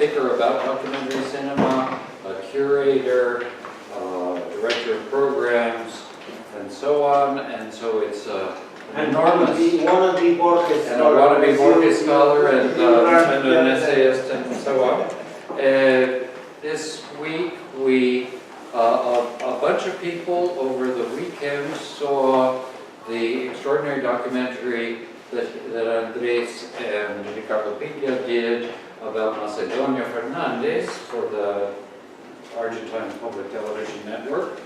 thinker about documentary cinema, a curator, director of programs, and so on. And so it's an enormous... wannabe Borges and a wannabe Borges scholar and an essayist and so on. This week we, a bunch of people over the weekend saw the extraordinary documentary that Andres and Ricardo Piglia did about Macedonio Fernandez for the Argentine Public Television Network.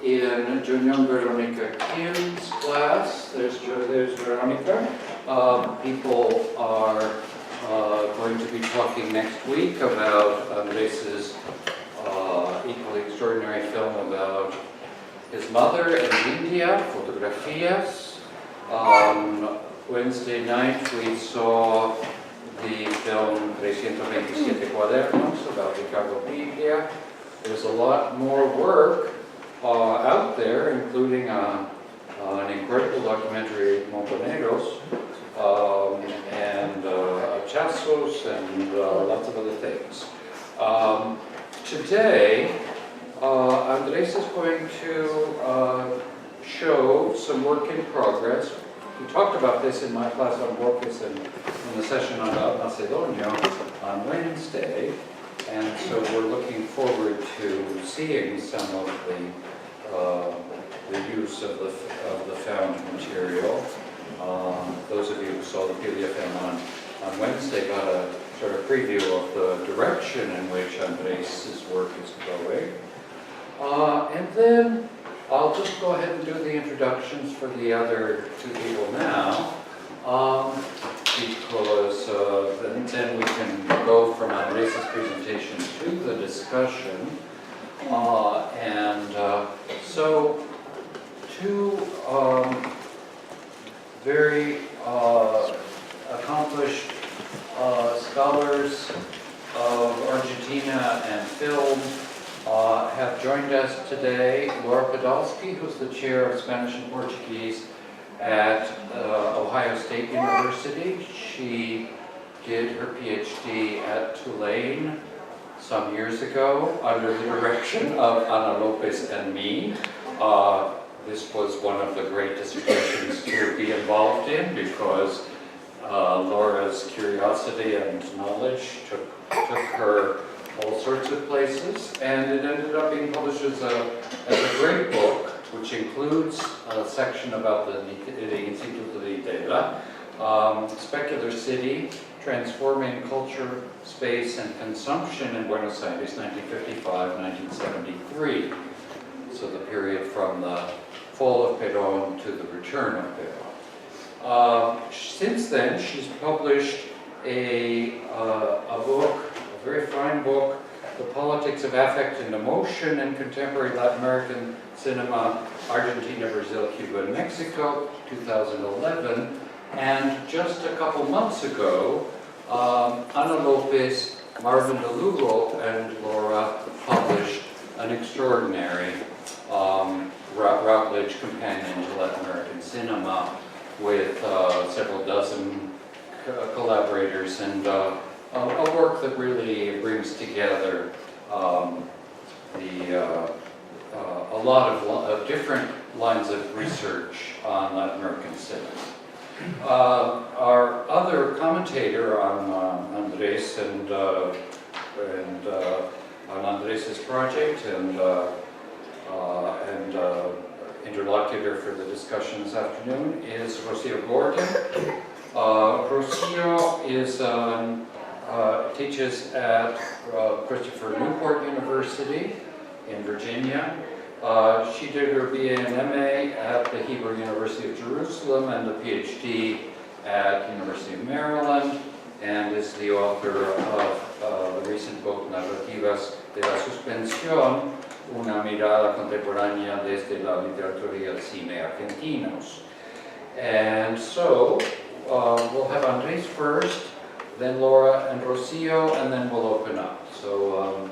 In Junior Veronica Kim's class, there's Veronica. People are going to be talking next week about Andres's equally extraordinary film about his mother in India, Fotografias. On Wednesday night we saw the film 327 Cuadernos about Ricardo Piglia. There's a lot more work out there, including an incredible documentary, Montoneros, and Hachazos, and lots of other things. Today, Andres is going to show some work in progress. We talked about this in my class on Borges and in the session on Macedonio on Wednesday, and so we're looking forward to seeing some of the use of the found material. Those of you who saw the Piglia film on Wednesday got a sort of preview of the direction in which Andres' work is going. And then I'll just go ahead and do the introductions for the other two people now, because then we can go from Andres' presentation to the discussion. So two very accomplished scholars of Argentina and film have joined us today. Laura Podolsky, who's the chair of Spanish and Portuguese at Ohio State University. She did her PhD at Tulane some years ago under the direction of Ana Lopez and me. This was one of the great dissertations to be involved in because Laura's curiosity and knowledge took her all sorts of places, and it ended up being published as a great book, which includes a section about the University of Pittsburgh, Specular City, Transforming Culture, Space, and Consumption in Buenos Aires, 1955-1973. So the period from the fall of Perón to the return of Perón. Since then, she's published a book, a very fine book, The Politics of Affect and Emotion in Contemporary Latin American Cinema, Argentina, Brazil, Cuba, and Mexico, 2011. And just a couple months ago, Ana Lopez, Marvin de Lugo, and Laura published an extraordinary Routledge Companion to Latin American Cinema with several dozen collaborators, and a work that really brings together a lot of different lines of research on Latin American cinema. Our other commentator on Andres and on Andres' project and interlocutor for the discussion this afternoon is Rocio Gordon. Rocio teaches at Christopher Newport University in Virginia. She did her BA and MA at the Hebrew University of Jerusalem and the PhD at University of Maryland, and is the author of the recent book Narrativas de la Suspensión, una mirada contemporánea desde la literatura y el cine argentinos. And so we'll have Andres first, then Laura and Rocio, and then we'll open up. So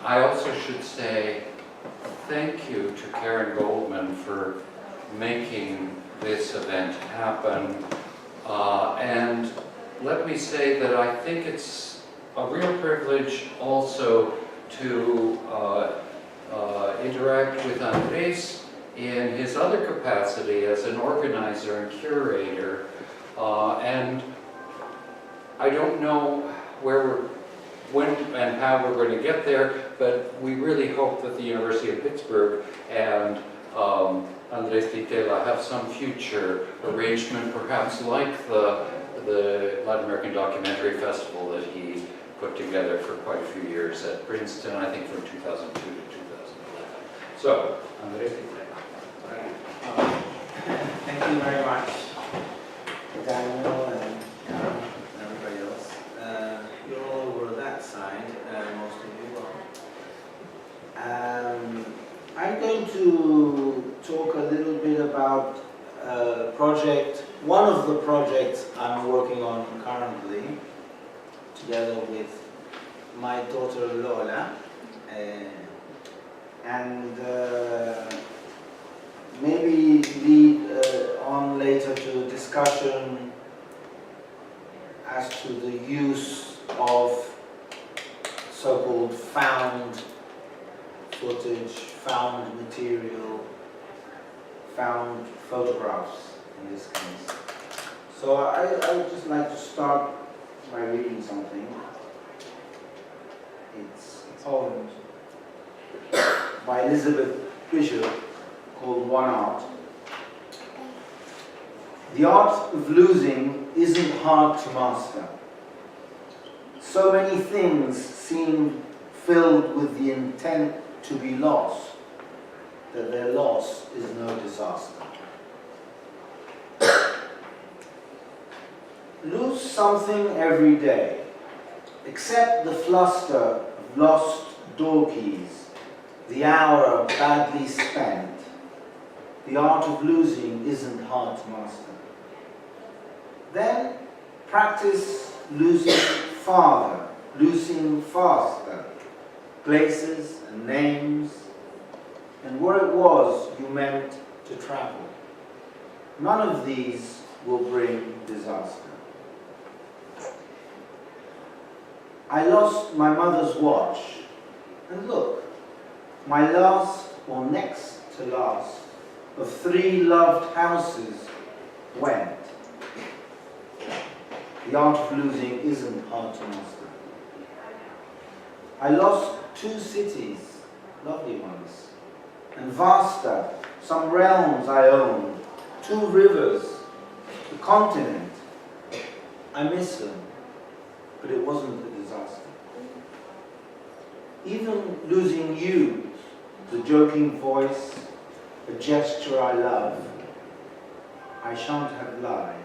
I also should say thank you to Karen Goldman for making this event happen. And let me say that I think it's a real privilege also to interact with Andres in his other capacity as an organizer and curator. And I don't know when and how we're going to get there, but we really hope that the University of Pittsburgh and Andres Di Tella have some future arrangement, perhaps like the Latin American Documentary Festival that he put together for quite a few years at Princeton, I think from 2002 to 2011. So, Andres Di Tella. Thank you very much, Daniel and Karen and everybody else. You're all over that side, most of you are. I'm going to talk a little bit about one of the projects I'm working on currently, together with my daughter Lola, and maybe lead on later to a discussion as to the use of so-called found footage, found material, found photographs in this case. So I would just like to start by reading something. It's a poem by Elizabeth Bishop called One Art. The art of losing isn't hard to master. So many things seem filled with the intent to be lost that their loss is no disaster. Lose something every day, except the fluster of lost door keys, the hour badly spent. The art of losing isn't hard to master. Then practice losing farther, losing faster, places and names, and where it was you meant to travel. None of these will bring disaster. I lost my mother's watch, and look, my last or next to last of 3 loved houses went. The art of losing isn't hard to master. I lost 2 cities, lovely ones, and vaster, some realms I owned, 2 rivers, the continent. I miss them, but it wasn't a disaster. Even losing you, the joking voice, a gesture I love, I shan't have lied.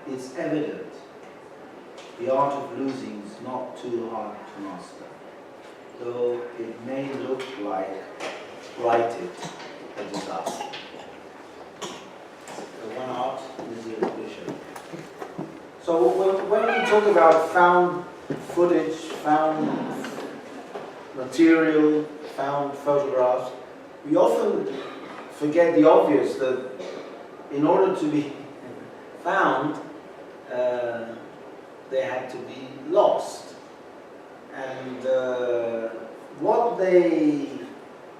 It's evident the art of losing is not too hard to master, though it may look like righted a disaster. The One Art is the Bishop. So when we talk about found footage, found material, found photographs, we often forget the obvious, that in order to be found, they had to be lost. And what they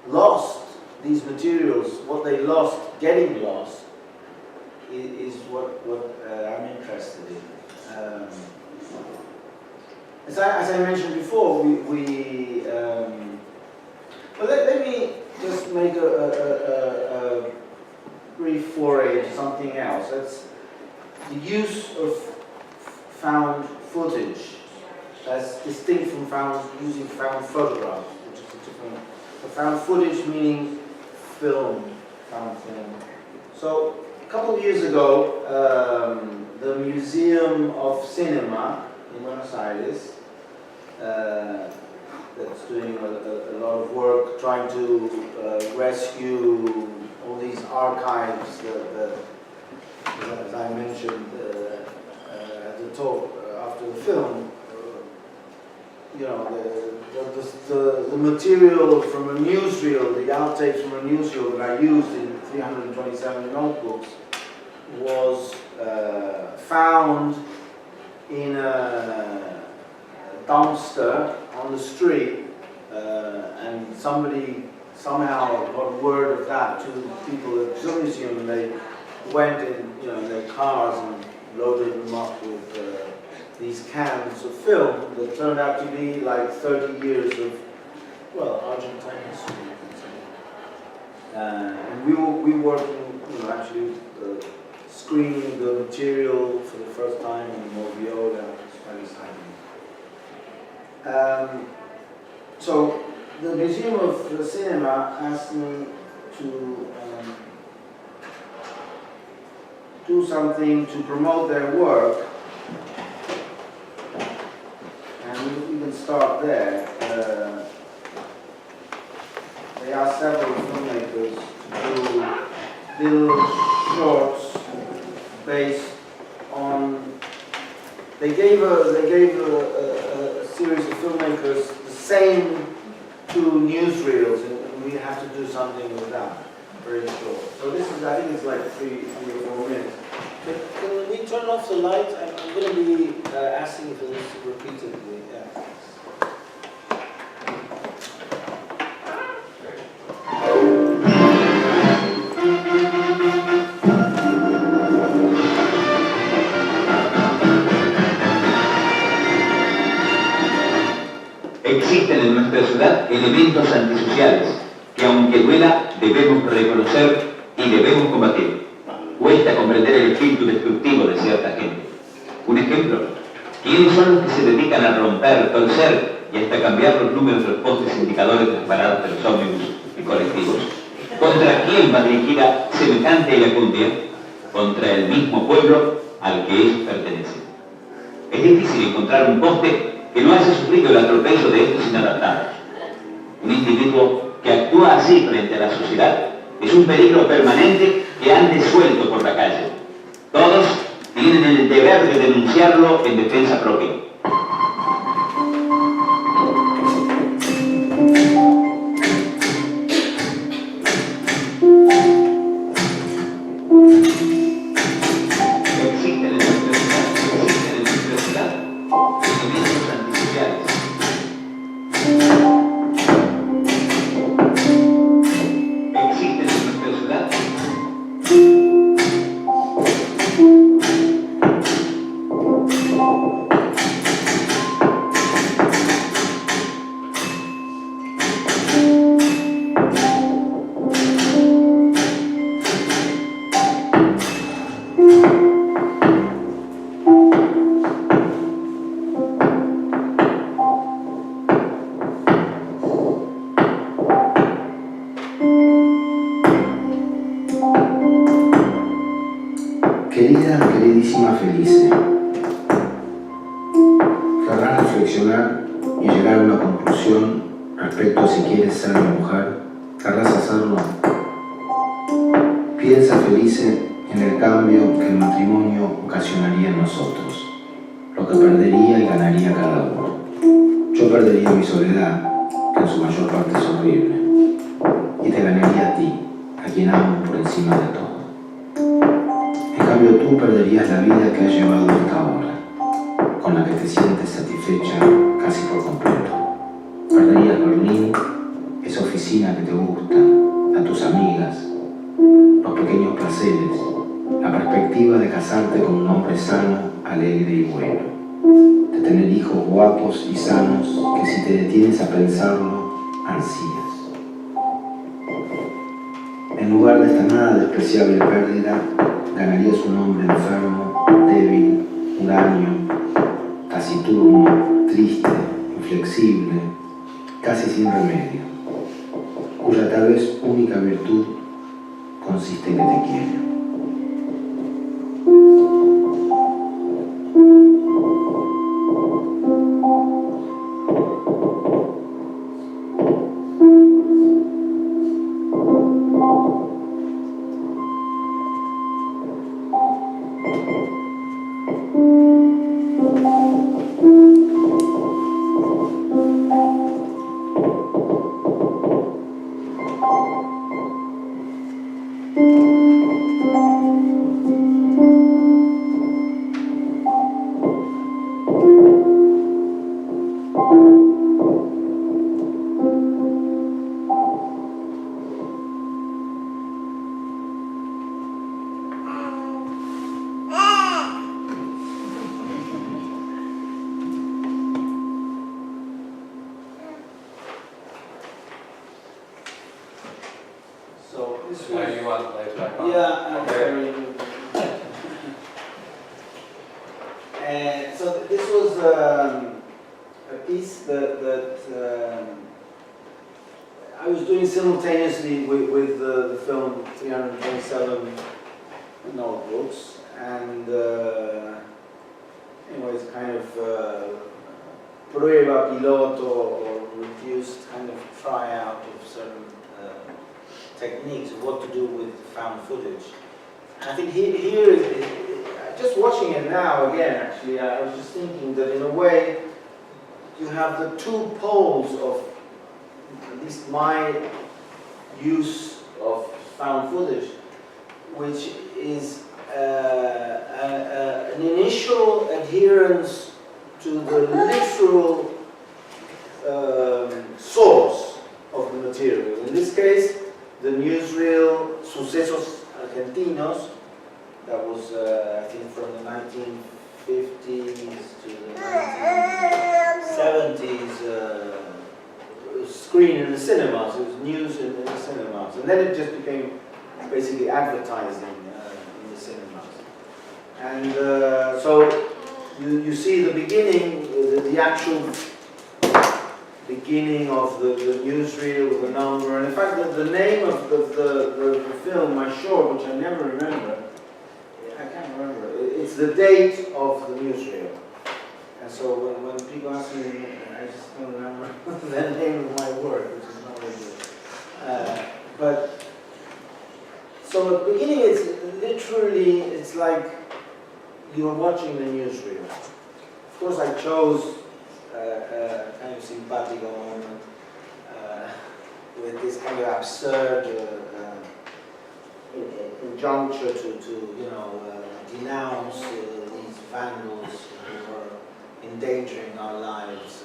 lost, these materials, what they lost getting lost, is what I'm interested in. As I mentioned before, well, let me just make a brief foray into something else. That's the use of found footage as distinct from using found photographs, which is a different. So found footage meaning film, found film. So a couple of years ago, the Museum of Cinema in Buenos Aires, that's doing a lot of work trying to rescue all these archives that as I mentioned at the talk after the film, you know, the material from a newsreel, the outtakes from a newsreel that I used in 327 notebooks was found in a dumpster on the street, and somebody somehow got word of that to people at the film museum, and they went in, in their cars and loaded them up with these cans of film that turned out to be like 30 years of, well, Argentine history. And we working, actually screening the material for the first time in Moviola. It's very exciting. So the Museum of the Cinema asked me to do something to promote their work, and we can start there. They asked several filmmakers to do little shorts based on. They gave a series of filmmakers the same two newsreels, and we have to do something with that. Very short. So this is, I think it's like three or 4 minutes. Can we turn off the light? I'm going to be asking for this repeatedly. Yeah. Existen en nuestra ciudad elementos antisociales que, aunque duela, debemos reconocer y debemos combatir. Cuesta comprender el espíritu destructivo de cierta gente. Un ejemplo: ¿quiénes son los que se dedican a romper, torcer y hasta cambiar los números de los postes indicadores de las paradas de los ómnibus y colectivos? ¿Contra quién va dirigida semejante iracundia? Contra el mismo pueblo al que ellos pertenecen. Es difícil encontrar un poste que no haya sufrido el atropello de estos inadaptados. Un individuo que actúa así frente a la sociedad es un peligro permanente que ande suelto por la calle. Todos tienen el deber de denunciarlo en defensa propia. Existen en nuestra ciudad elementos antisociales. Existen en nuestra ciudad Queridísima Felice, querrás reflexionar y llegar a una conclusión respecto a si quieres ser una mujer. ¿Querrás hacerlo? Piensa, Felice, en el cambio que el matrimonio ocasionaría en nosotros, lo que perdería y ganaría cada uno. Yo perdería mi soledad, que en su mayor parte es horrible, y te ganaría a ti, a quien amo por encima de todo. En cambio, tú perderías la vida que has llevado hasta ahora, con la que te sientes satisfecha casi por completo. Perderías Berlín, esa oficina que te gusta, a tus amigas, los pequeños placeres, la perspectiva de casarte con un hombre sano, alegre y bueno, de tener hijos guapos y sanos que, si te detienes a pensarlo, ansías. En lugar de esta nada despreciable pérdida, ganarías un hombre enfermo, débil, huraño, taciturno, triste, inflexible, casi sin remedio, cuya tal vez única virtud consiste en que te quiere. was a piece that I was doing simultaneously with the film 327 Notebooks, and anyway, it's kind of prueba piloto or reduced kind of tryout of certain techniques of what to do with found footage. And I think here, just watching it now again, actually, I was just thinking that in a way, you have the two poles of at least my use of found footage, which is an initial adherence to the literal source of the material. In this case, the newsreel Sucesos Argentinos, that was, I think, from the 1950s to the 1970s, screen in the cinemas. It was news in the cinemas. And then it just became basically advertising in the cinemas. And so you see the beginning, the actual beginning of the newsreel with the number. And in fact, the name of the film, my short, which I never remember, I can't remember, it's the date of the newsreel. And so when people ask me, I just don't remember the name of my work, which is not really good. But so at the beginning, it's literally, it's like you're watching the newsreel. Of course, I chose kind of simpatico moment with this kind of absurd injuncture to you know, denounce these vandals who are endangering our lives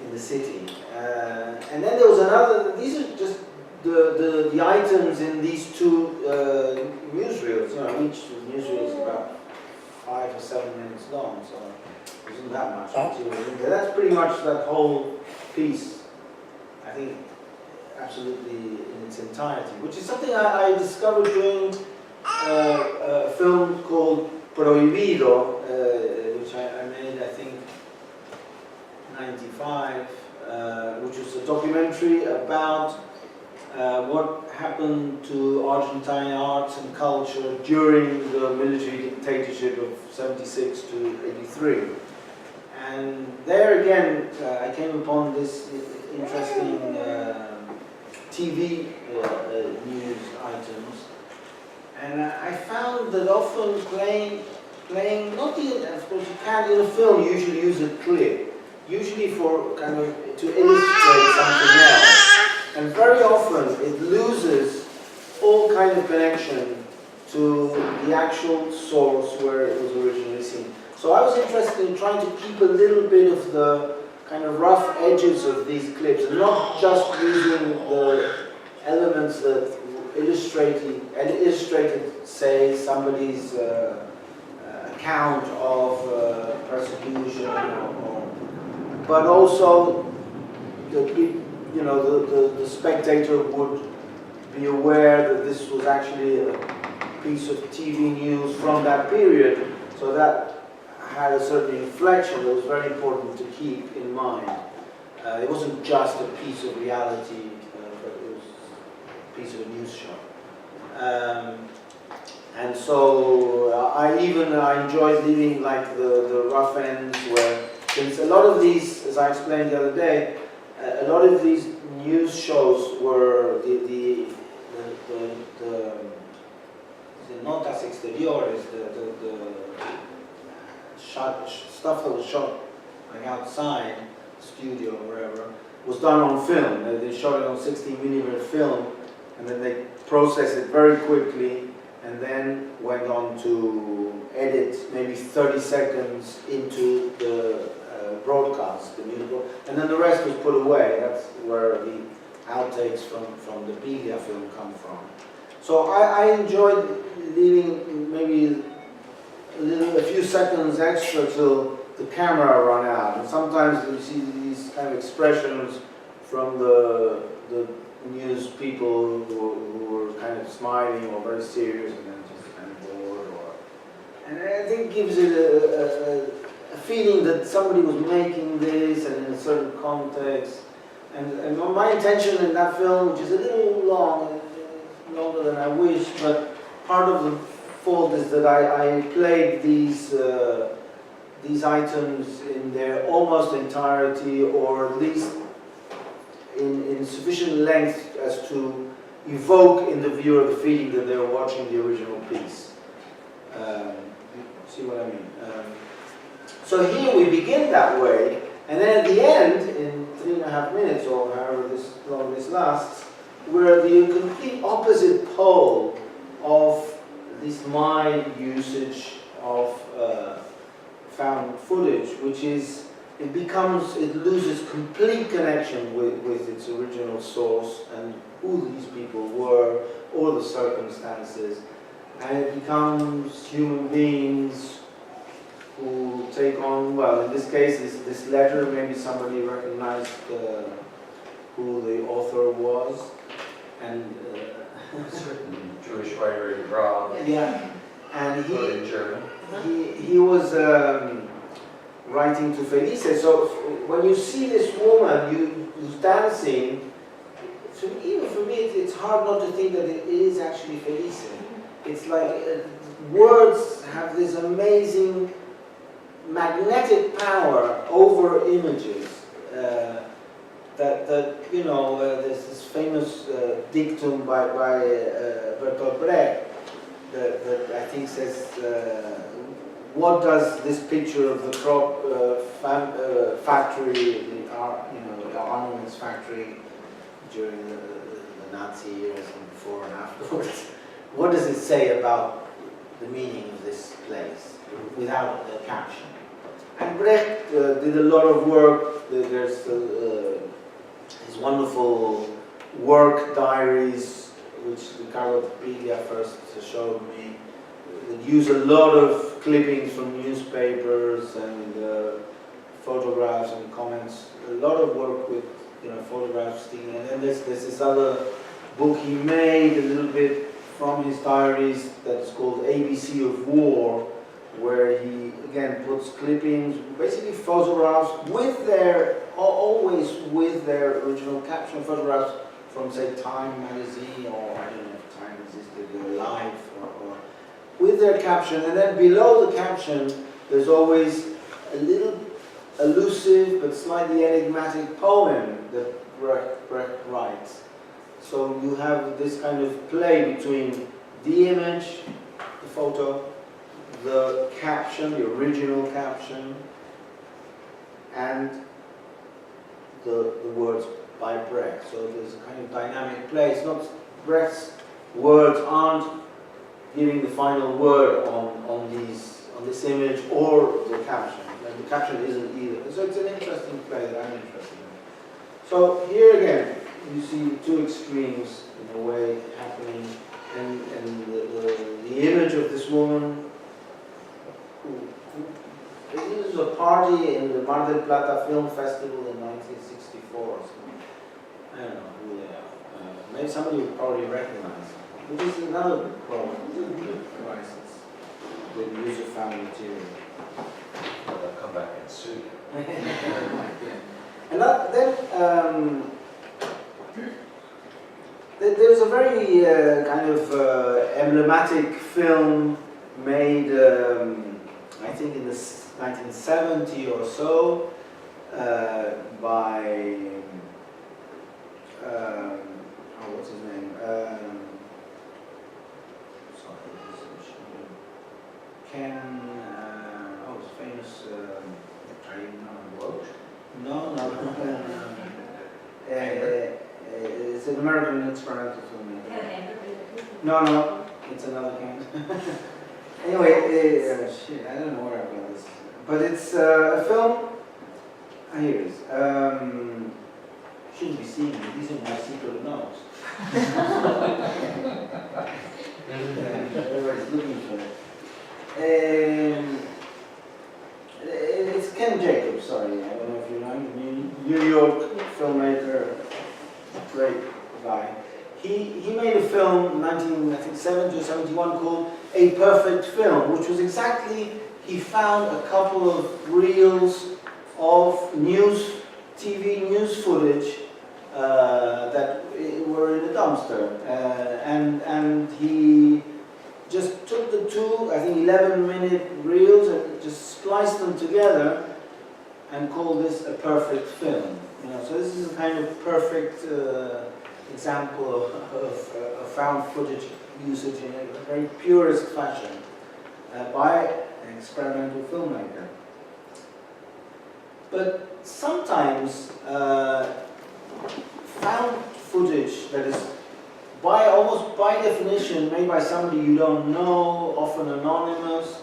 in the city. And then there was another, these are just the items in these two newsreels. You know, each newsreel is about 5 or 7 minutes long, so there isn't that much material in there. That's pretty much that whole piece, I think, absolutely in its entirety, which is something I discovered doing a film called Prohibido, which I made, I think, 95, which was a documentary about what happened to Argentine arts and culture during the military dictatorship of 76 to 83. And there again, I came upon this interesting TV news items, and I found that often playing not the, of course you can't in a film usually use a clip, usually for kind of to illustrate something else, and very often it loses all kind of connection to the actual source where it was originally seen. So I was interested in trying to keep a little bit of the kind of rough edges of these clips, and not just using the elements that illustrated, say, somebody's account of persecution, but also the spectator would be aware that this was actually a piece of TV news from that period, so that had a certain inflection that was very important to keep in mind. It wasn't just a piece of reality, but it was a piece of a news show. And so I enjoyed leaving like the rough ends where, since a lot of these, as I explained the other day, a lot of these news shows were the notas exteriores, stuff that was shot like outside the studio or wherever, was done on film. They shot it on 16mm film, and then they processed it very quickly, and then went on to edit maybe 30 seconds into the broadcast, the news broadcast, and then the rest was put away. That's where the outtakes from the Piglia film come from. So I enjoyed leaving maybe a few seconds extra till the camera run out. And sometimes you see these kind of expressions from the news people who were kind of smiling or very serious and then just kind of bored. And I think it gives it a feeling that somebody was making this and in a certain context. And my intention in that film, which is a little long, longer than I wish, but part of the fault is that I played these items in their almost entirety, or at least in sufficient length as to evoke in the viewer the feeling that they're watching the original piece. See what I mean? So here we begin that way, and then at the end, in 3.5 minutes, or however long this lasts, we're the complete opposite pole of this my usage of found footage, which is, it loses complete connection with its original source and who these people were, or the circumstances, and it becomes human beings who take on, well, in this case, this letter, maybe somebody recognized who the author was, and Certain Jewish writer in Prague. yeah, and In German. he was writing to Felice. So when you see this woman who's dancing, even for me, it's hard not to think that it is actually Felice. It's like words have this amazing magnetic power over images. That you know, there's this famous dictum by Bertolt Brecht that I think says, what does this picture of the crop factory, the armaments factory during the Nazi years and before and afterwards, what does it say about the meaning of this place without a caption? And Brecht did a lot of work. There's his wonderful work diaries, which Carlo Piglia first showed me, that use a lot of clippings from newspapers and photographs and comments. A lot of work with photographs. And then there's this other book he made a little bit from his diaries that's called ABC of War, where he again puts clippings, basically photographs with always with their original caption, photographs from say Time magazine, or I don't know if Time existed, Life, or with their caption, and then below the caption there's always a little elusive but slightly enigmatic poem that Brecht writes. So you have this kind of play between the image, the photo, the caption, the original caption, and the words by Brecht. So there's a kind of dynamic play. It's not, Brecht's words aren't giving the final word on this image or the caption. And the caption isn't either. So it's an interesting play that I'm interested in. So here again, you see two extremes in a way happening, and the image of this woman. This was a party in the Mar del Plata Film Festival in 1964 or something. I don't know who they are. Maybe somebody would probably recognize them. Which is another problem with devices, with the use of found material. They'll come back and sue you. And then there's a very kind of emblematic film made, I think in the 1970 or so, by, what's his name? Ken, he's famous, No. It's an American experimental filmmaker. No, it's another Ken. Anyway, shit, I don't know where I got this. But it's a film. Here it is. Shouldn't be seeing me. These are my secret notes. Everybody's looking for it. It's Ken Jacobs, sorry. I don't know if you know him. New York filmmaker, great guy. He made a film in 1970 or 71 called a perfect film, which was exactly, he found a couple of reels of TV news footage that were in a dumpster. And he just took the two, I think 11-minute reels and just spliced them together and called this a perfect film. You know, so this is a kind of perfect example of found footage usage in a very purist fashion by an experimental filmmaker. But sometimes found footage that is almost by definition made by somebody you don't know, often anonymous,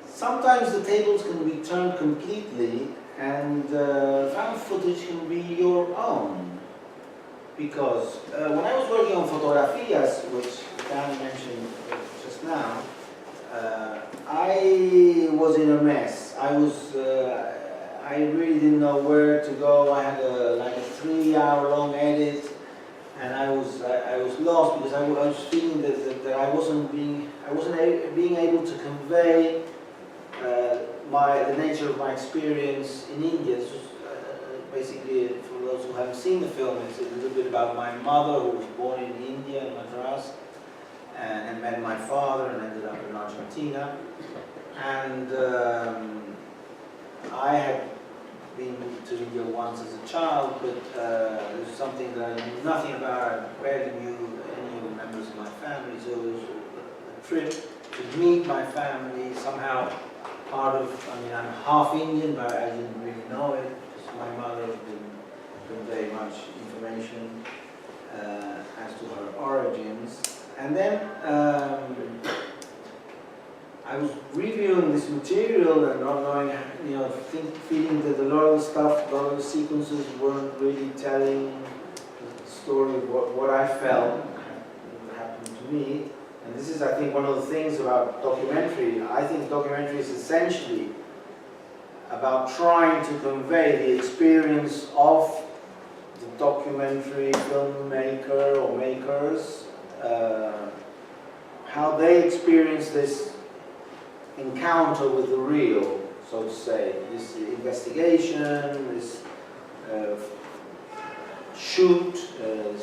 sometimes the tables can be turned completely and found footage can be your own. Because when I was working on Fotografias, which Dan mentioned just now, I was in a mess. I really didn't know where to go. I had like a 3-hour-long edit, and I was lost because I was feeling that I wasn't being able to convey the nature of my experience in India. This was, basically, for those who haven't seen the film, it's a little bit about my mother, who was born in India, in Madras, and met my father and ended up in Argentina. And I had been to India once as a child, but it was something that I knew nothing about. I barely knew any of the members of my family, so it was a trip to meet my family, somehow part of, I mean, I'm half Indian, but I didn't really know it. My mother didn't convey much information as to her origins. And then I was reviewing this material and not knowing, you know, feeling that a lot of the stuff, a lot of the sequences weren't really telling the story of what I felt happened to me. And this is, I think, one of the things about documentary. I think documentary is essentially about trying to convey the experience of the documentary filmmaker or makers, how they experience this encounter with the real, so to say, this investigation, this shoot, the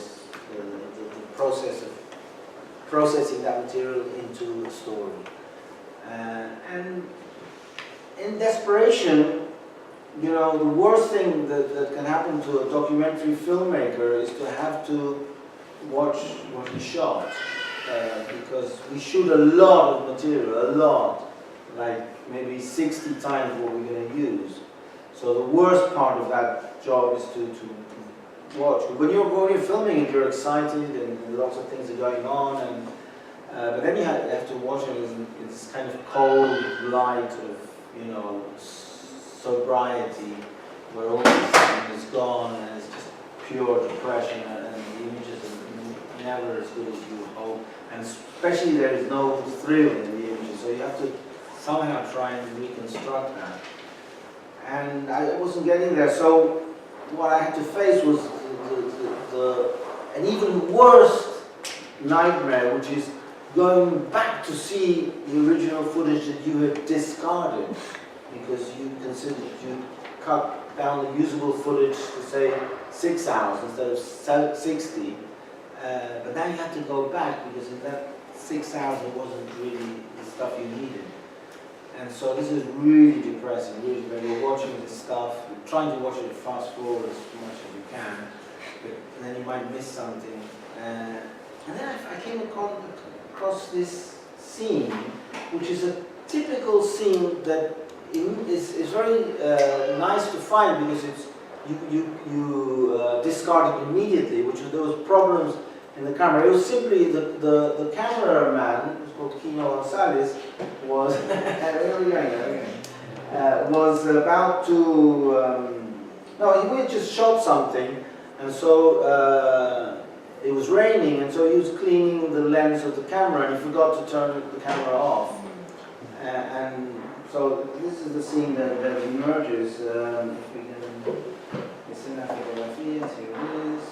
process of processing that material into a story. And in desperation, you know, the worst thing that can happen to a documentary filmmaker is to have to watch what he shot. Because we shoot a lot of material, a lot, like maybe 60 times what we're going to use. So the worst part of that job is to watch. When you're filming it, you're excited and lots of things are going on, and but then you have to watch it in this kind of cold light of, you know, sobriety, where all the sun is gone and it's just pure depression, and the images are never as good as you hope, and especially there is no thrill in the images, so you have to somehow try and reconstruct that. And I wasn't getting there, so what I had to face was an even worse nightmare, which is going back to see the original footage that you had discarded because you considered you cut down the usable footage to say 6 hours instead of 60. But now you have to go back because in that 6 hours it wasn't really the stuff you needed. And so this is really depressing, really, when you're watching this stuff, you're trying to watch it fast forward as much as you can, but then you might miss something. And then I came across this scene, which is a typical scene that is very nice to find because it's you discard it immediately, which are those problems in the camera. It was simply the cameraman, who's called Kino Gonzalez, was was about to no, he had just shot something, and so it was raining, and so he was cleaning the lens of the camera, and he forgot to turn the camera off. And so this is the scene that emerges. If we can, it's in Fotografias, here it is.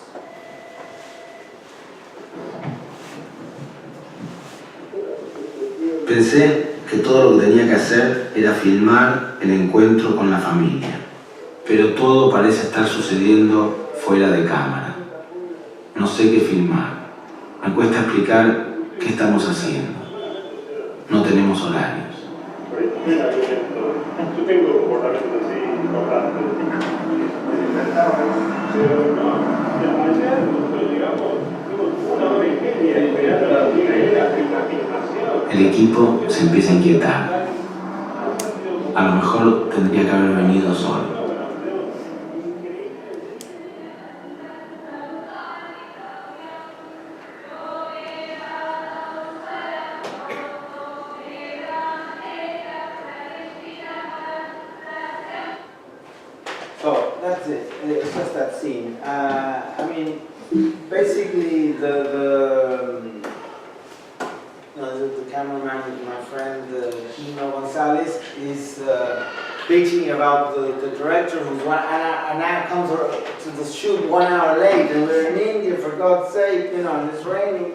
Pensé que todo lo que tenía que hacer era filmar el encuentro con la familia, pero todo parece estar sucediendo fuera de cámara. No sé qué filmar. Me cuesta explicar qué estamos haciendo. No tenemos horarios. Yo tengo comportamientos así importantes. Pero no, ayer nosotros llegamos, tuvimos 1 hora y media esperando la filmación. El equipo se empieza a inquietar. A lo mejor tendría que haber venido solo. So that's it. It's just that scene. I mean, basically the cameraman, my friend Kino Gonzalez, is bitching about the director who's and now comes to the shoot 1 hour late, and we're in India, for God's sake, and it's raining.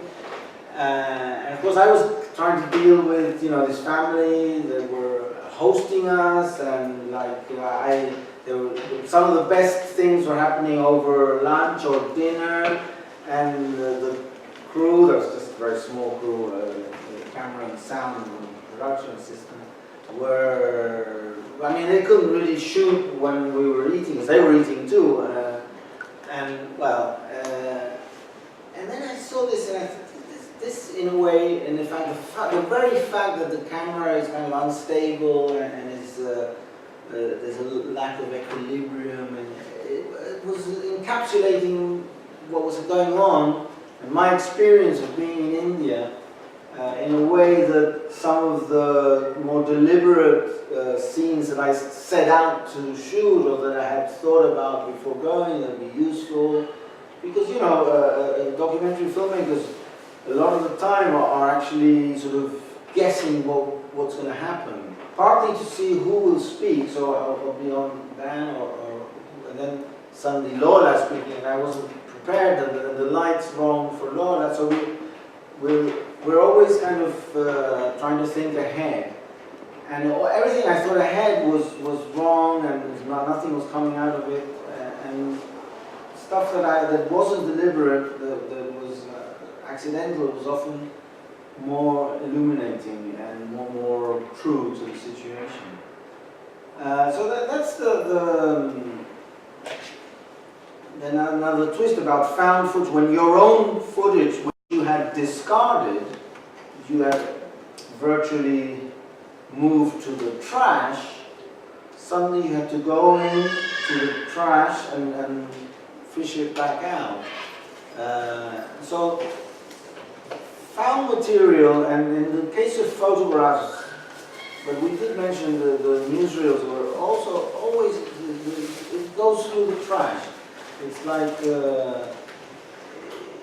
And of course, I was trying to deal with this family that were hosting us, and some of the best things were happening over lunch or dinner, and the crew, there was just a very small crew, the camera and sound and production assistant, they couldn't really shoot when we were eating, because they were eating too, and then I saw this, and I thought, this in a way, and in fact, the very fact that the camera is kind of unstable and there's a lack of equilibrium, and it was encapsulating what was going on, and my experience of being in India, in a way that some of the more deliberate scenes that I set out to shoot, or that I had thought about before going, that would be useful, because documentary filmmakers a lot of the time are actually sort of guessing what's going to happen. Partly to see who will speak, so I'll be on Dan, and then suddenly Lola speaking, and I wasn't prepared, and the light's wrong for Lola, so we're always kind of trying to think ahead. And everything I thought ahead was wrong, and nothing was coming out of it, and stuff that wasn't deliberate, that was accidental, was often more illuminating and more true to the situation. So that's then another twist about found footage. When your own footage, which you had discarded, you had virtually moved to the trash, suddenly you had to go in to the trash and fish it back out. So found material, and in the case of photographs, but we did mention the newsreels were also always, it goes through the trash. It's like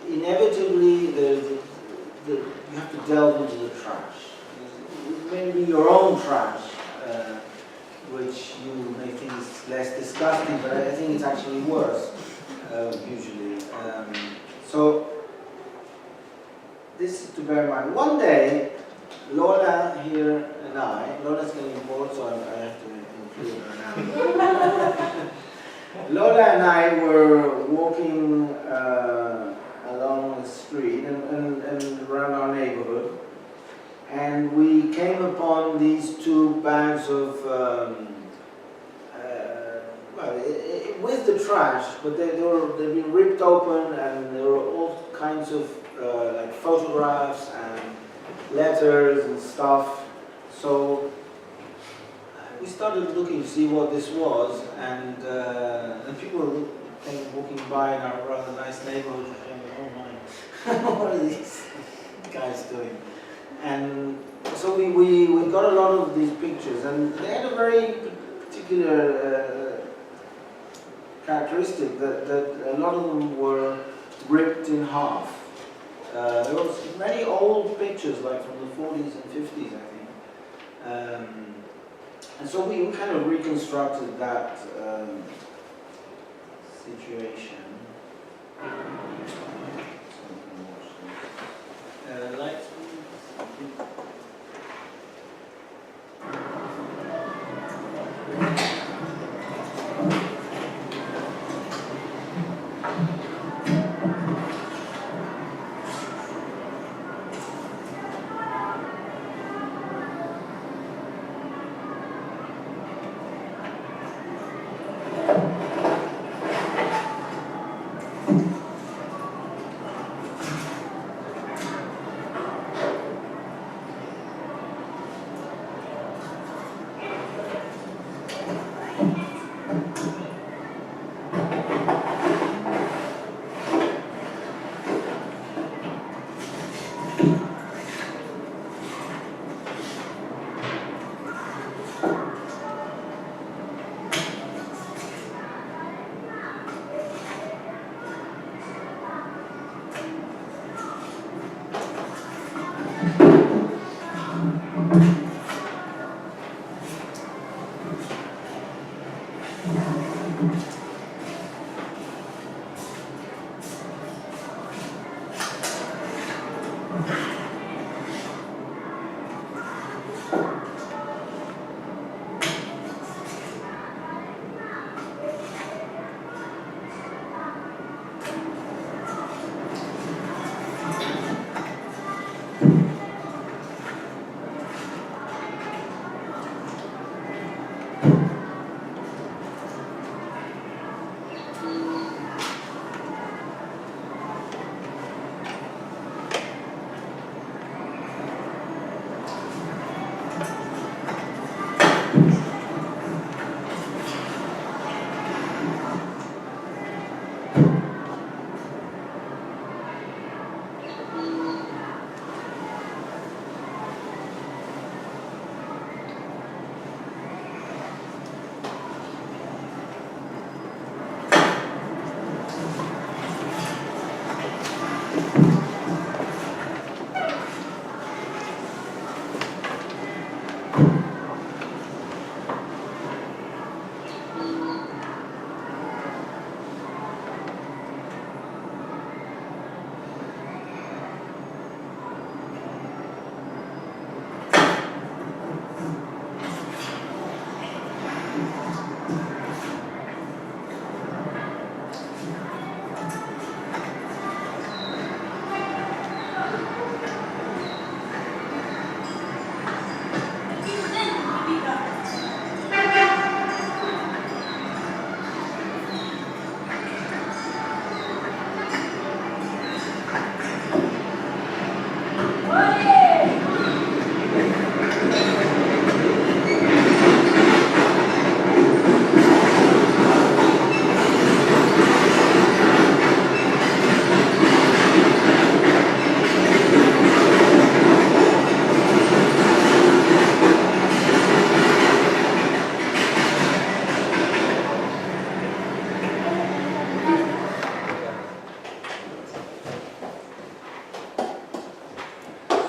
inevitably you have to delve into the trash. Maybe your own trash, which you may think is less disgusting, but I think it's actually worse, usually. So this is to bear in mind. One day, Lola here and Lola's getting bored, so I have to include her now. Lola and I were walking along the street and around our neighborhood, and we came upon these two bags of, with the trash, but they'd been ripped open, and there were all kinds of like photographs and letters and stuff. So we started looking to see what this was, and people came walking by in our rather nice neighborhood, saying, "Oh my, what are these guys doing?" And so we got a lot of these pictures, and they had a very particular characteristic that a lot of them were ripped in half. There was many old pictures, like from the 40s and 50s, I think. And so we kind of reconstructed that situation. Lights,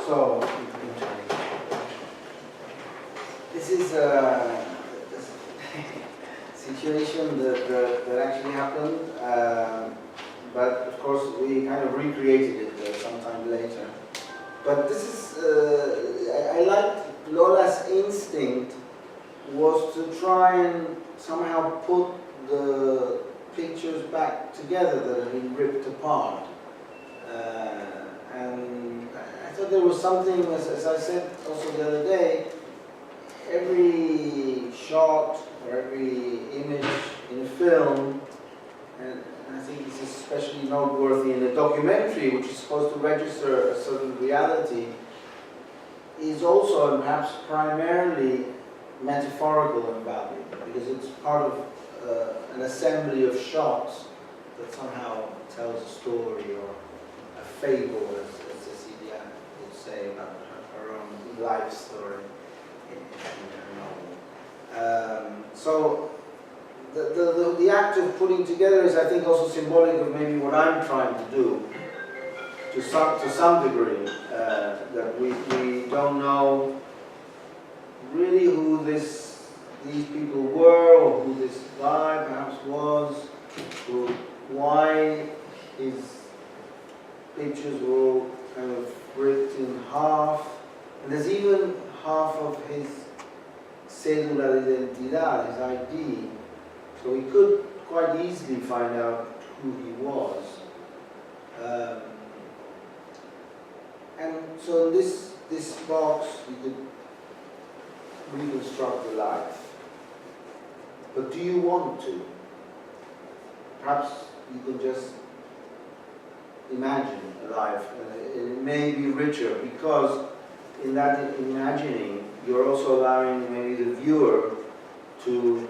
So, this is a situation that actually happened, but of course we kind of recreated it sometime later. But this is, I liked Lola's instinct was to try and somehow put the pictures back together that had been ripped apart. And I thought there was something, as I said also the other day, every shot or every image in a film, and I think this is especially noteworthy in a documentary which is supposed to register a certain reality, is also and perhaps primarily metaphorical in value, because it's part of an assembly of shots that somehow tells a story or a fable, as Cecilia would say, about her own life story in her novel. So the act of putting together is, I think, also symbolic of maybe what I'm trying to do to some degree, that we don't know really who these people were, or who this guy perhaps was, why his pictures were all kind of ripped in half, and there's even half of his cédula de identidad, his ID, so we could quite easily find out who he was. And so in this box you could reconstruct the life. But do you want to? Perhaps you could just imagine a life, and it may be richer, because in that imagining you're also allowing maybe the viewer to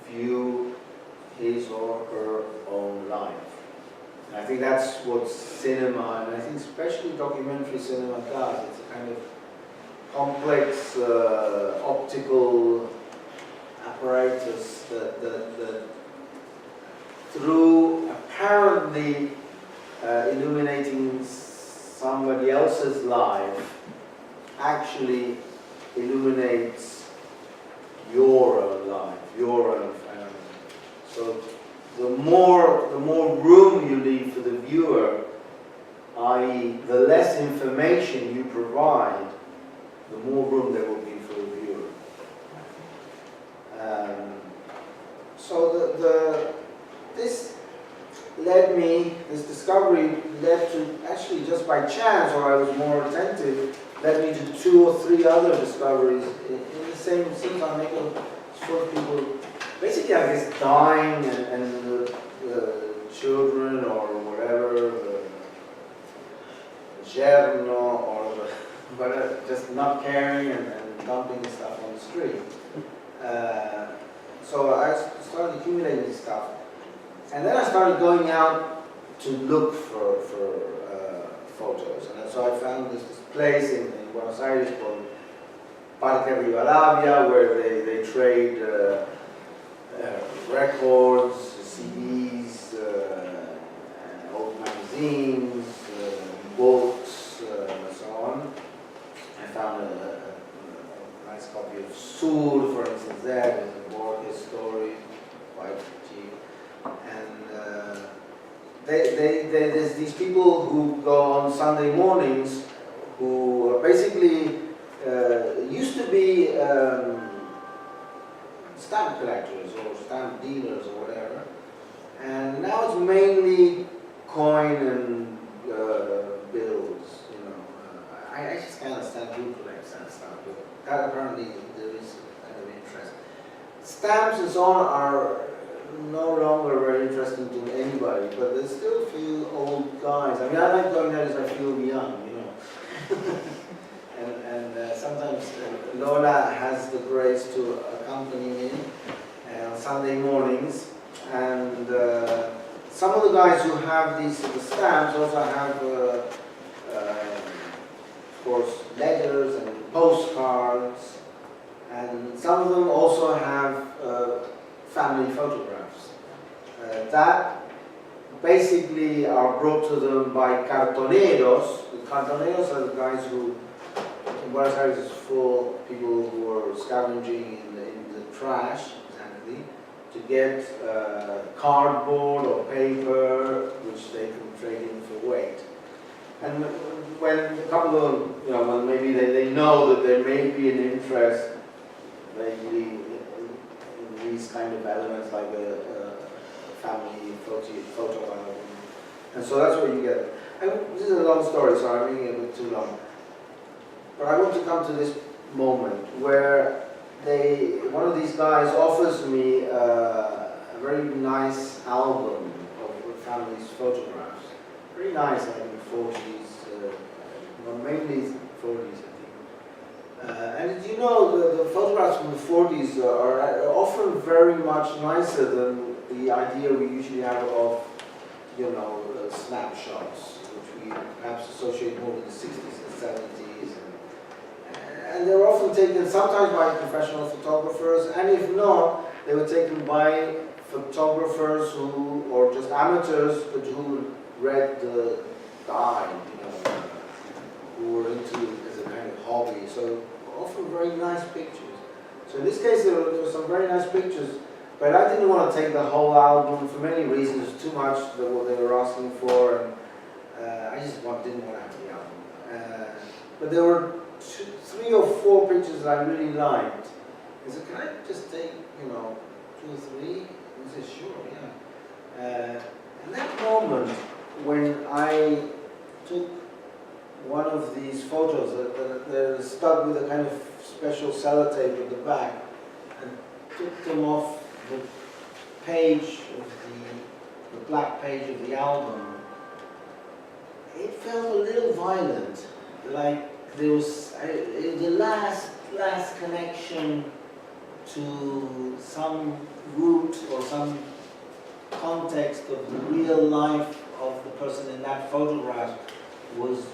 view his or her own life. And I think that's what cinema, and I think especially documentary cinema does. It's a kind of complex optical apparatus that through apparently illuminating somebody else's life actually illuminates your own life, your own family. So the more room you leave for the viewer, i.e. the less information you provide, the more room there will be for the viewer. So this discovery led to, actually just by chance, or I was more attentive, led me to 2 or 3 other discoveries in the same Silicon neighborhood. It's full of people, basically, I guess, dying and children or whatever, Gerno or whatever, just not caring and dumping stuff on the street. So I started accumulating stuff. And then I started going out to look for photos. And so I found this place in Buenos Aires called Parque Rivadavia, where they trade records, CDs, old magazines, books, and so on. I found a nice copy of Sur, for instance, there, with the Borges story, quite cheap. And there's these people who go on Sunday mornings who basically used to be stamp collectors or stamp dealers or whatever, and now it's mainly coin and bills. I just can't understand who collects that stuff, but that apparently there is kind of interest. Stamps and so on are no longer very interesting to anybody, but there's still a few old guys. I mean, I like going there because I feel young, and sometimes Lola has the grace to accompany me on Sunday mornings, and some of the guys who have these stamps also have, of course, letters and postcards, and some of them also have family photographs that basically are brought to them by cartoneros. The cartoneros are the guys who, in Buenos Aires is full of people who are scavenging in the trash, exactly, to get cardboard or paper, which they can trade in for weight. And when a couple of, when maybe they know that there may be an interest, maybe in these kind of elements like a family photo album. And so that's where you get it. And this is a long story, so I'm making it a bit too long. But I want to come to this moment where one of these guys offers me a very nice album of family's photographs. Very nice, like in the 40s, mainly 40s, I think. And the photographs from the 40s are often very much nicer than the idea we usually have of, snapshots, which we perhaps associate more with the 60s and 70s. And they're often taken sometimes by professional photographers, and if not, they were taken by photographers or just amateurs, but who read the eye, who were into it as a kind of hobby. So often very nice pictures. So in this case, there were some very nice pictures, but I didn't want to take the whole album for many reasons. Too much what they were asking for, and I just didn't want to have the album. But there were 3 or 4 pictures that I really liked. I said, can I just take, 2 or 3? He said, sure, yeah. And that moment when I took one of these photos that are stuck with a kind of special sellotape at the back and took them off the page of the black page of the album, it felt a little violent, like there was the last connection to some root or some context of the real life of the person in that photograph was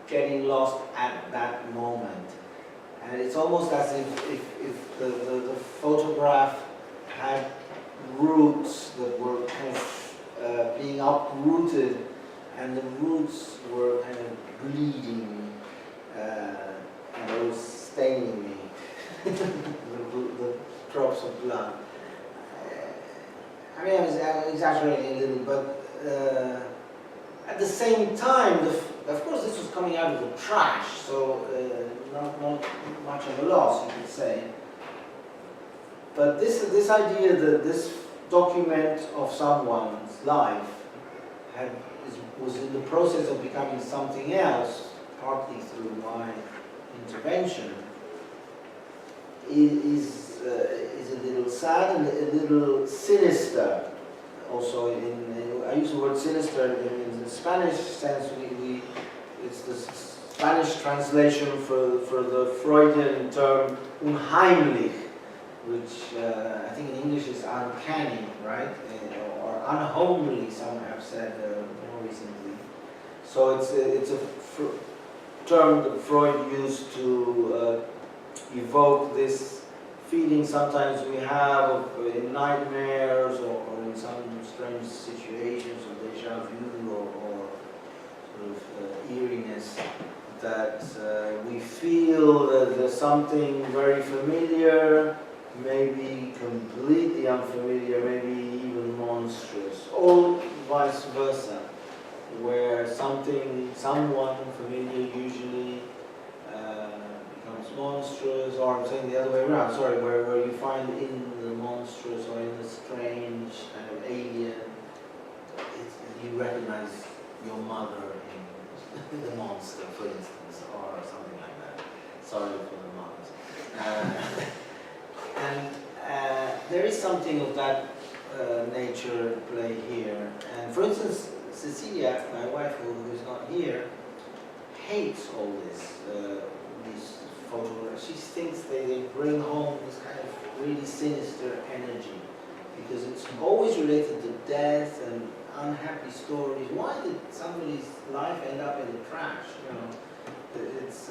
getting lost at that moment. And it's almost as if the photograph had roots that were kind of being uprooted, and the roots were kind of bleeding, and it was staining me, the drops of blood. I mean, I was exaggerating a little, but at the same time, of course, this was coming out of the trash, so not much of a loss, you could say. But this idea that this document of someone's life was in the process of becoming something else partly through my intervention, is a little sad and a little sinister. Also, I use the word sinister in the Spanish sense. It's the Spanish translation for the Freudian term unheimlich, which I think in English is uncanny, right? Or unhomely, some have said more recently. So it's a term that Freud used to evoke this feeling sometimes we have in nightmares or in some strange situations of deja vu or sort of eeriness, that we feel that there's something very familiar, maybe completely unfamiliar, maybe even monstrous, or vice versa, where someone familiar usually becomes monstrous, or I'm saying the other way around, sorry, where you find in the monstrous or in the strange kind of alien, you recognize your mother in the monster, for instance, or something like that. Sorry for the mothers. And there is something of that nature at play here. And for instance, Cecilia, my wife, who is not here, hates all this, these photographs. She thinks they bring home this kind of really sinister energy, because it's always related to death and unhappy stories. Why did somebody's life end up in the trash? You know, it's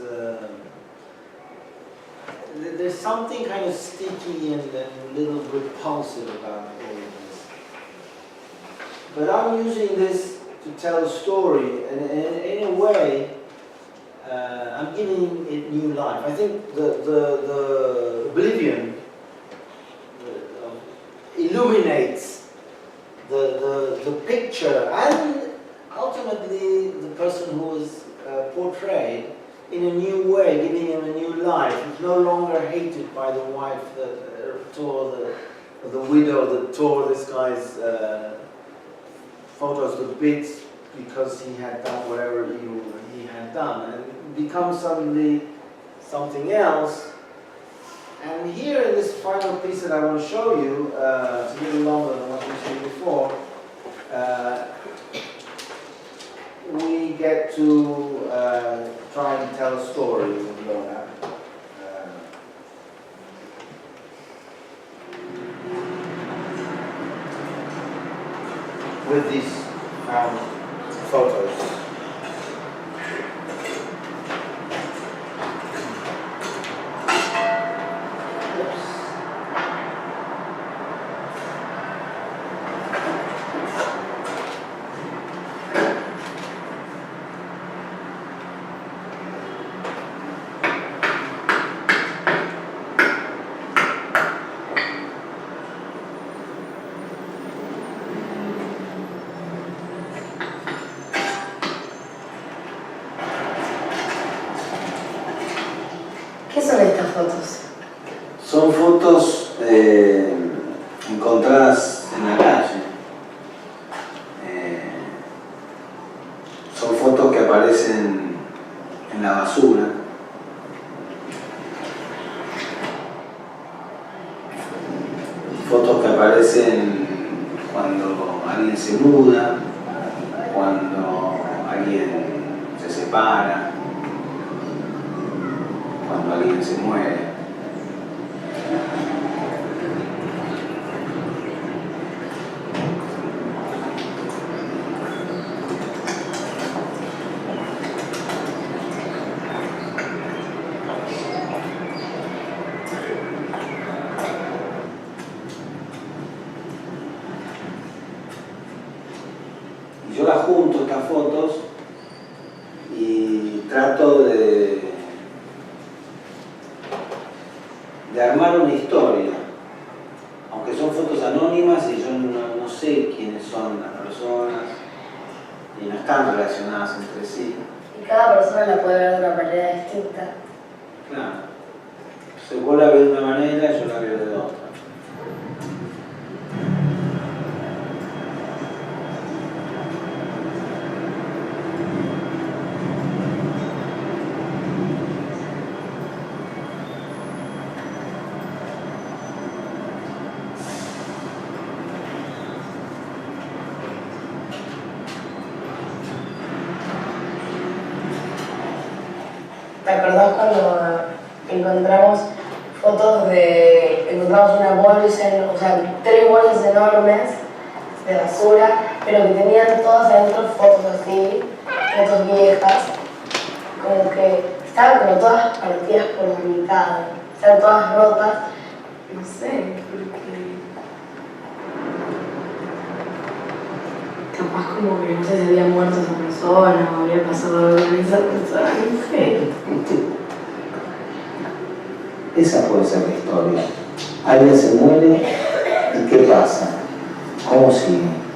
there's something kind of sticky and a little repulsive about all of this. But I'm using this to tell a story, and in a way, I'm giving it new life. I think the Oblivion illuminates the picture and ultimately the person who is portrayed in a new way, giving him a new life. He's no longer hated by the wife that tore the widow that tore this guy's photos to bits because he had done whatever he had done, and it becomes suddenly something else. And here in this final piece that I want to show you, it's a little longer than what we showed before, we get to try and tell a story with Lorna. With these photos. ¿Qué son estas fotos? Son fotos encontradas en la calle. Son fotos que aparecen en la basura. Fotos que aparecen cuando alguien se muda, cuando alguien se separa, cuando alguien se muere. Yo las junto, estas fotos, y trato de armar una historia, aunque son fotos anónimas y yo no sé quiénes son las personas y no están relacionadas entre sí. Y cada persona la puede ver de una manera distinta. Claro. Vos la ves de una manera y yo la veo de otra. encontramos fotos encontramos una bolsa, o sea, 3 bolsas enormes de basura, pero que tenían todas adentro fotos así, fotos viejas, como que estaban como todas partidas por la mitad, estaban todas rotas, no sé, porque capaz como que no sé si había muerto esa persona o había pasado algo con esa persona, no sé. Esa puede ser la historia. Alguien se muere y ¿qué pasa? ¿Cómo sigue?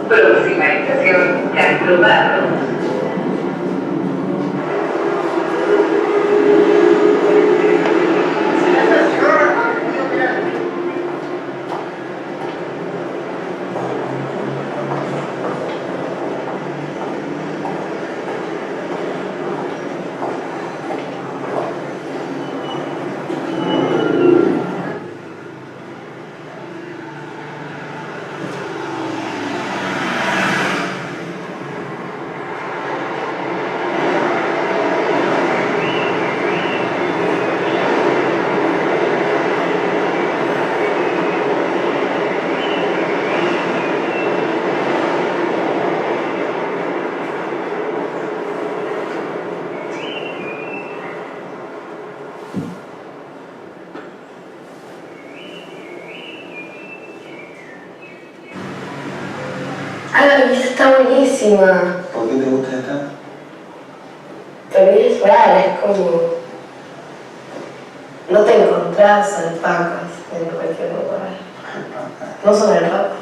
Próxima estación, Castro. Ah, la vista está buenísima. ¿Por qué te gusta esta? Pero es rara, es como... No te encontrás alpacas en cualquier lugar. No son alpacas.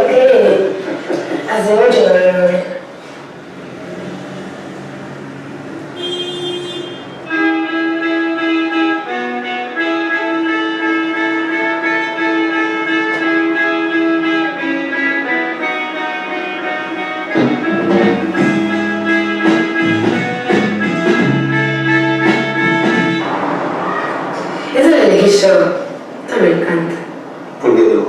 qué? Hace mucho que no lo veo. Esa la elegí yo. Esta me encanta. ¿Por qué no?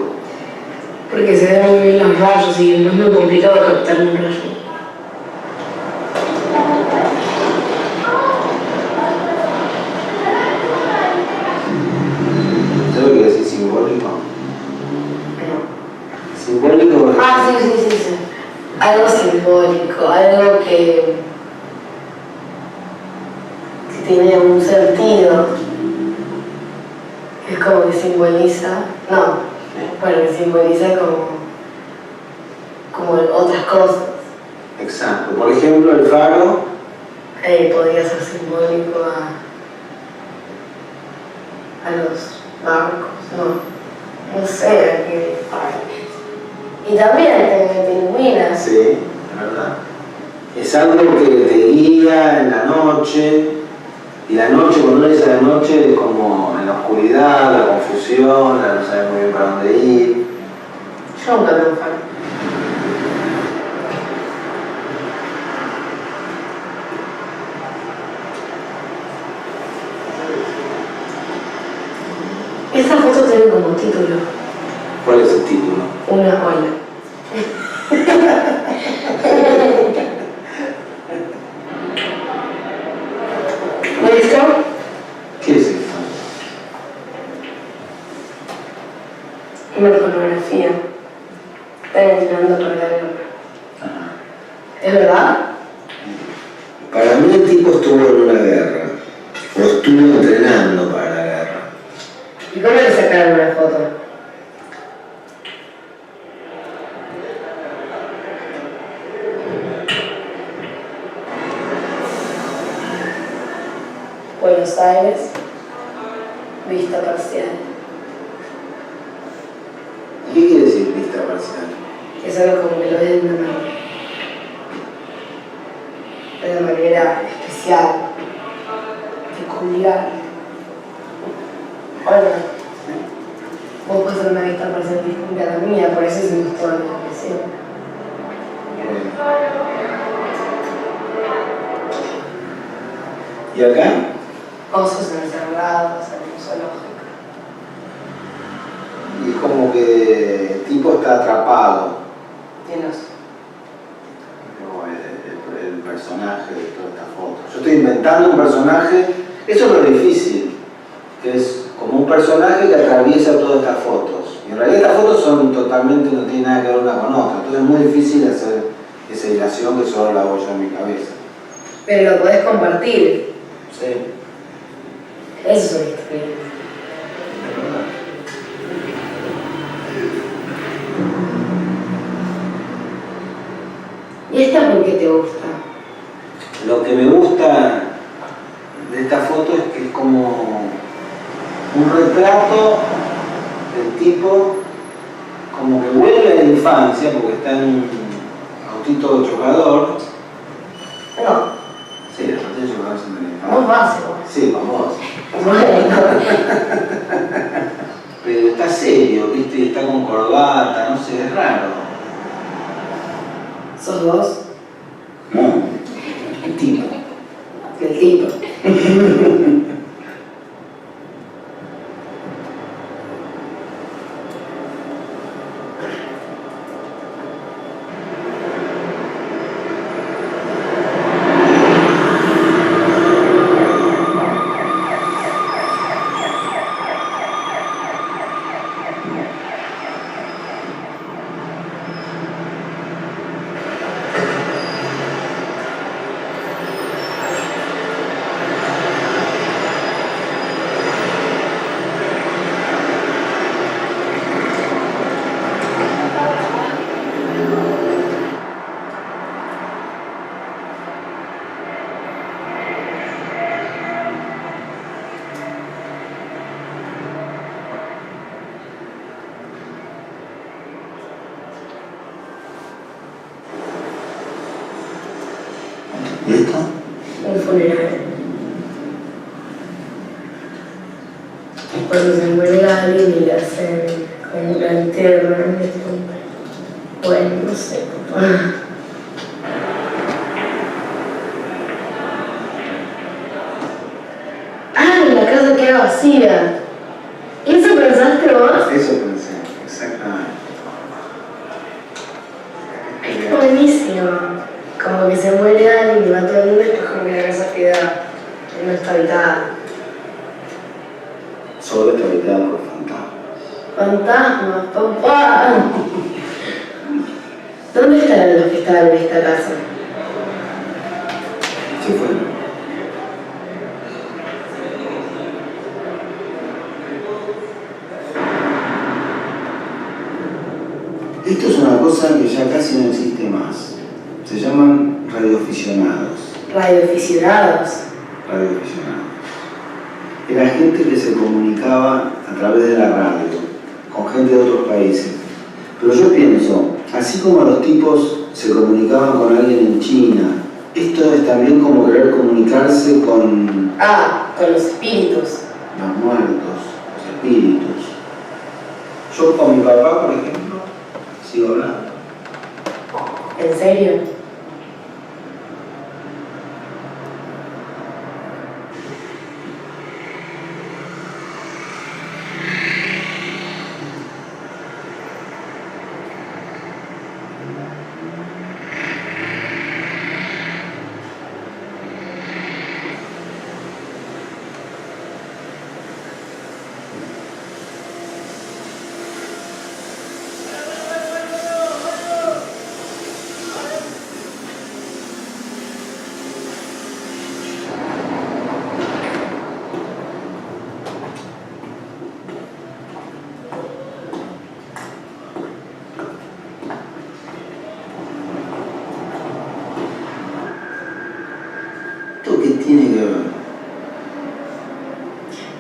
Porque se ven muy bien los rayos y no es muy complicado captar un rayo. ¿Sabes qué decir simbólico? No. Simbólico es... Ah, sí. Algo simbólico, algo que tiene un sentido. Es como que simboliza, que simboliza como otras cosas. Exacto. Por ejemplo, el faro. Podría ser simbólico a los barcos, no sé a qué. Y también te ilumina. Sí, es verdad. Es algo que te guía en la noche. Y la noche, cuando uno dice la noche, es como en la oscuridad, la confusión, no sabes muy bien para dónde ir. Yo nunca veo un faro. Esa foto tiene como título ¿Cuál es el título? una ola. ¿Listo? ¿Qué es esto? Una fotografía. Están entrenando para la guerra. ¿Es verdad? Para mí el tipo estuvo en una guerra, o estuvo entrenando para la guerra. ¿Y cómo le sacaron una foto? Buenos Aires, vista parcial. ¿Y qué quiere decir vista parcial? Es algo como que lo ven de una manera especial, peculiar. Bueno, vos podés hacer una vista parcial distinta a la mía, por eso hicimos toda la expresión. ¿Y acá? Osos encerrados en un zoológico. Y es como que el tipo está atrapado. Tienes. El personaje de toda esta foto. Yo estoy inventando un personaje, eso es lo difícil, que es como un personaje que atraviesa todas estas fotos. Y en realidad estas fotos son totalmente, no tienen nada que ver una con otra, entonces es muy difícil hacer esa hilación que solo la hago yo en mi cabeza. Pero lo podés compartir. Sí. Eso es una historia. ¿Y esta por qué te gusta? Lo que me gusta de esta foto es que es como un retrato del tipo como que vuelve a la infancia porque está en un autito chocador. No, Sí, el autito chocador es en la infancia. vos básico. Sí, con vos. Bueno. Pero está serio, ¿viste? Y está con corbata, no sé, es raro. ¿Sos vos? No, el tipo. El tipo. Un funeral. Cuando se muere alguien y le hacen como la entierran, es como, bueno, no sé, papá. Ah, la casa queda vacía. ¿Eso pensaste vos? Eso pensé, exactamente. Es buenísimo. Como que se muere alguien y va todo el mundo, es como que la casa queda, no está habitada. Solo está habitada por fantasmas. Fantasmas, papá. ¿Dónde estarán los que estaban en esta casa? Se fueron. Esto es una cosa que ya casi no existe más. Se llaman radioaficionados. Radioaficionados. Radioaficionados. Era gente que se comunicaba a través de la radio, con gente de otros países. Pero yo pienso, así como los tipos se comunicaban con alguien en China, esto es también como querer comunicarse con Con los espíritus. los muertos, los espíritus. Yo con mi papá, por ejemplo, sigo hablando. ¿En serio? ¿Esto qué tiene que ver?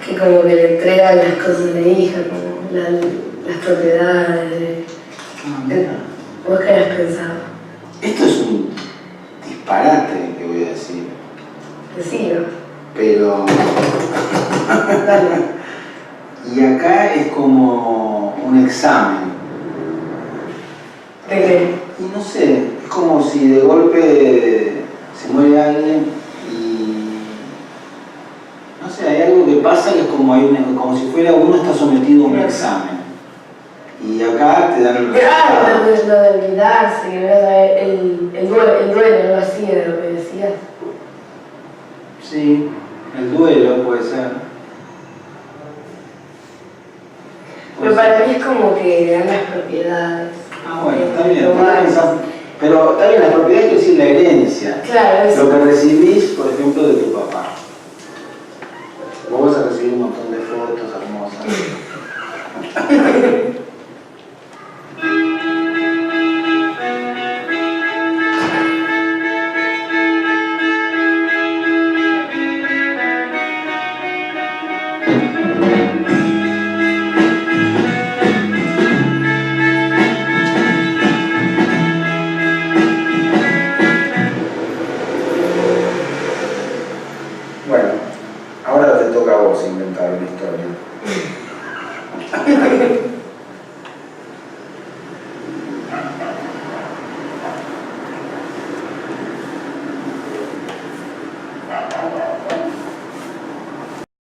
Que como que le entregan las cosas de la hija, como las propiedades. Mira. ¿Vos qué has pensado? Esto es un disparate que voy a decir, Decilo. pero... Dale. Y acá es como un examen. ¿De qué? Y no sé, es como si de golpe se muere alguien y... No sé, hay algo que pasa que es como, como si fuera uno está sometido a un examen. Y acá te dan el Ah, lo de olvidarse, que voy a saber el duelo, algo así de lo que decías. Sí, el duelo puede ser. Pero para mí es como que dan las propiedades. Ah, bueno, está bien. Lugares. Pero está bien, la propiedad quiere decir la herencia. Claro, eso. Lo que recibís, por ejemplo, de tu papá. Vos vas a recibir un montón de fotos hermosas. Bueno, ahora te toca a vos inventar una historia.